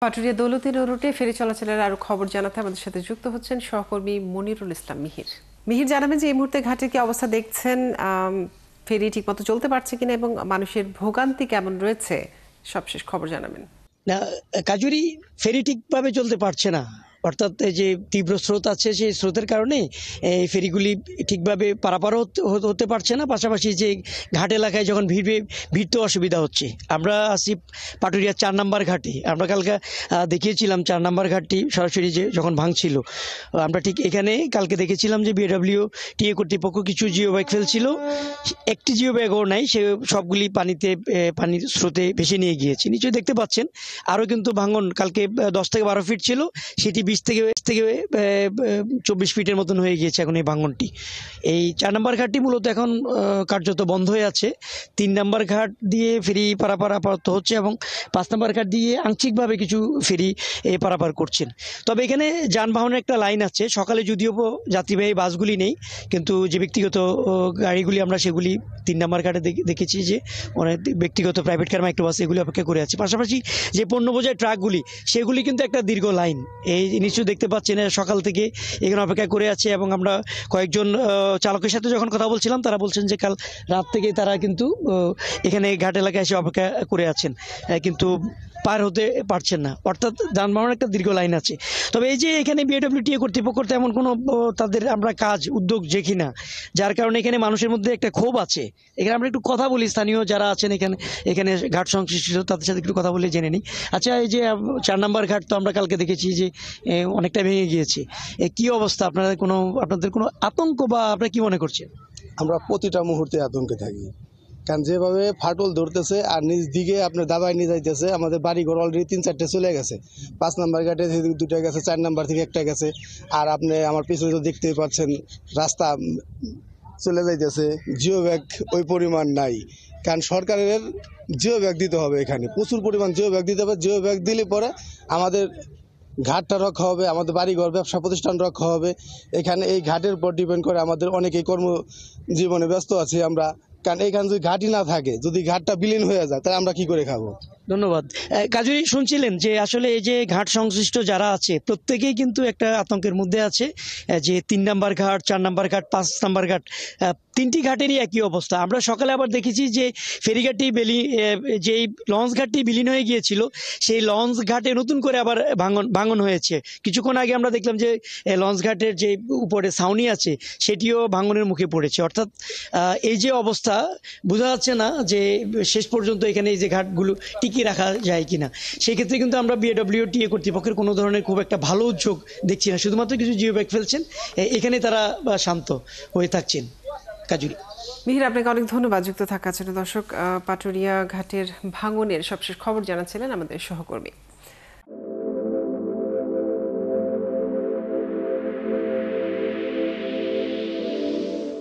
পাটুরিয়া দৌলতী রুটে ফেরি চলাচলের আরো খবর জানাতে আমাদের সাথে যুক্ত হচ্ছেন সহকর্মী মনিরুল ইসলাম মিহির। মিহির, জানাবেন যে এই মুহূর্তে ঘাটের কি অবস্থা দেখছেন, ফেরি ঠিকমতো চলতে পারছে কিনা এবং মানুষের ভোগান্তি কেমন রয়েছে, সবশেষ খবর জানাবেন। না, কাজুরি ফেরি ঠিকভাবে চলতে পারছে না। অর্থাৎ যে তীব্র স্রোত আছে, সেই স্রোতের কারণে এই ফেরিগুলি ঠিকভাবে পারাপারও হতে পারছে না। পাশাপাশি যে ঘাট এলাকায় যখন ভিড়তে অসুবিধা হচ্ছে। আমরা আসি পাটুরিয়া 4 নম্বর ঘাটে। আমরা কালকে দেখিয়েছিলাম 4 নম্বর ঘাটটি সরাসরি যে যখন ভাঙছিল। আমরা ঠিক এখানে কালকে দেখেছিলাম যে বিএডব্লিউটিএ কর্তৃপক্ষ কিছু জিও ব্যাগ ফেলছিল। একটি জিও ব্যাগও নাই, সে সবগুলি পানির স্রোতে ভেসে নিয়ে গিয়েছে। নিশ্চয়ই দেখতে পাচ্ছেন আরও কিন্তু ভাঙন কালকে 10 থেকে 12 ফিট ছিল, সেটি 20 থেকে 24 ফিটের মতন হয়ে গিয়েছে এখন এই ভাঙনটি। এই 4 নম্বর ঘাটটি মূলত এখন কার্যত বন্ধ হয়ে আছে। 3 নম্বর ঘাট দিয়ে ফেরি পারাপার আপাতত হচ্ছে এবং 5 নম্বর ঘাট দিয়ে আংশিকভাবে কিছু ফেরি পারাপার করছেন। তবে এখানে যানবাহনের একটা লাইন আছে। সকালে যদিও যাত্রীবাহী বাসগুলি নেই, কিন্তু যে ব্যক্তিগত গাড়িগুলি আমরা সেগুলি 3 নম্বর ঘাটে দেখেছি যে অনেক ব্যক্তিগত প্রাইভেট কার, মাইক্রোবাস এগুলি অপেক্ষা করে আছে। পাশাপাশি যে পণ্য বোঝাই ট্রাকগুলি, সেগুলি কিন্তু একটা দীর্ঘ লাইন। এই নিশ্চয়ই দেখতে পাচ্ছেন সকাল থেকে এখানে অপেক্ষা করে আছে। এবং আমরা কয়েকজন চালকের সাথে যখন কথা বলছিলাম, তারা বলছেন যে কাল রাত থেকে তারা কিন্তু এখানে ঘাট এলাকায় এসে অপেক্ষা করে আছেন, কিন্তু পার হতে পারছেন না। অর্থাৎ যানবাহনের একটা দীর্ঘ লাইন আছে। তবে এই যে এখানে বিএডব্লিউটিএ কর্তৃপক্ষ তেমন কোনো তাদের আমরা উদ্যোগ দেখি না, যার কারণে এখানে মানুষের মধ্যে একটা ক্ষোভ আছে। এখানে আমরা একটু কথা বলি, স্থানীয় যারা আছেন এখানে ঘাট সংশ্লিষ্ট তাদের সাথে একটু কথা বলে জেনে নিই। আচ্ছা, এই যে 4 নম্বর ঘাট তো আমরা কালকে দেখেছি যে অনেকটা ভেঙে গিয়েছে। কি অবস্থা? আপনাদের কোনো আতঙ্ক বা আপনারা কি মনে করছেন? আমরা প্রতিটা মুহূর্তে আতঙ্কে থাকি, কারণ যেভাবে ফাটল ধরতেছে আর নিজ দিকে আপনার দাবায় নিয়ে যাইতেছে। আমাদের বাড়িঘর অলরেডি 3-4টে চলে গেছে। 5 নম্বর ঘাটে থেকে 2টা গেছে, 4 নম্বর থেকে 1টা গেছে। আর আপনি আমার পিছনে তো দেখতেই পাচ্ছেন রাস্তা চলে যাইতেছে। জিও ব্যাগ ওই পরিমাণ নাই, কারণ সরকারের জিও ব্যাগ দিতে হবে। এখানে প্রচুর পরিমাণ জিও ব্যাগ দিতে হবে। জিও ব্যাগ দিলে পরে আমাদের ঘাটটা রক্ষা হবে, আমাদের বাড়িঘর ব্যবসা প্রতিষ্ঠান রক্ষা হবে। এখানে এই ঘাটের উপর ডিপেন্ড করে আমাদের অনেকেই কর্মজীবনে ব্যস্ত আছি আমরা, কারণ এখানে যদি ঘাটই না থাকে, যদি ঘাটটা বিলীন হয়ে যায়, তাহলে আমরা কি করে খাবো? ধন্যবাদ। কাজী, শুনছিলেন যে আসলে এই যে ঘাট সংশ্লিষ্ট যারা আছে প্রত্যেকেই কিন্তু একটা আতঙ্কের মধ্যে আছে, যে 3 নম্বর ঘাট, 4 নম্বর ঘাট, 5 নম্বর ঘাট, 3টি ঘাটেরই একই অবস্থা। আমরা সকালে আবার দেখেছি যে ফেরিঘাটটি যেই লঞ্চ ঘাটটি বিলীন হয়ে গিয়েছিল, সেই লঞ্চ ঘাটে নতুন করে আবার ভাঙন হয়েছে। কিছুক্ষণ আগে আমরা দেখলাম যে লঞ্চ ঘাটের যে উপরে ছাউনি আছে, সেটিও ভাঙনের মুখে পড়েছে। অর্থাৎ এই যে অবস্থা, বোঝা যাচ্ছে না যে শেষ পর্যন্ত এখানে এই যে ঘাটগুলো টিকিয়ে রাখা যায় কিনা। সেক্ষেত্রে কিন্তু আমরা বিএডব্লিউটিএ কর্তৃপক্ষের কোনো ধরনের খুব একটা ভালো উদ্যোগ দেখছি না। শুধুমাত্র কিছু জিও ব্যাগ ফেলছেন, এখানে তারা শান্ত হয়ে থাকছেন। কাজুরি। মিহির, আপনাকে অনেক ধন্যবাদ যুক্ত থাকার জন্য। দর্শক, পাটুরিয়া ঘাটের ভাঙনের সবশেষ খবর জানাচ্ছিলেন আমাদের সহকর্মী।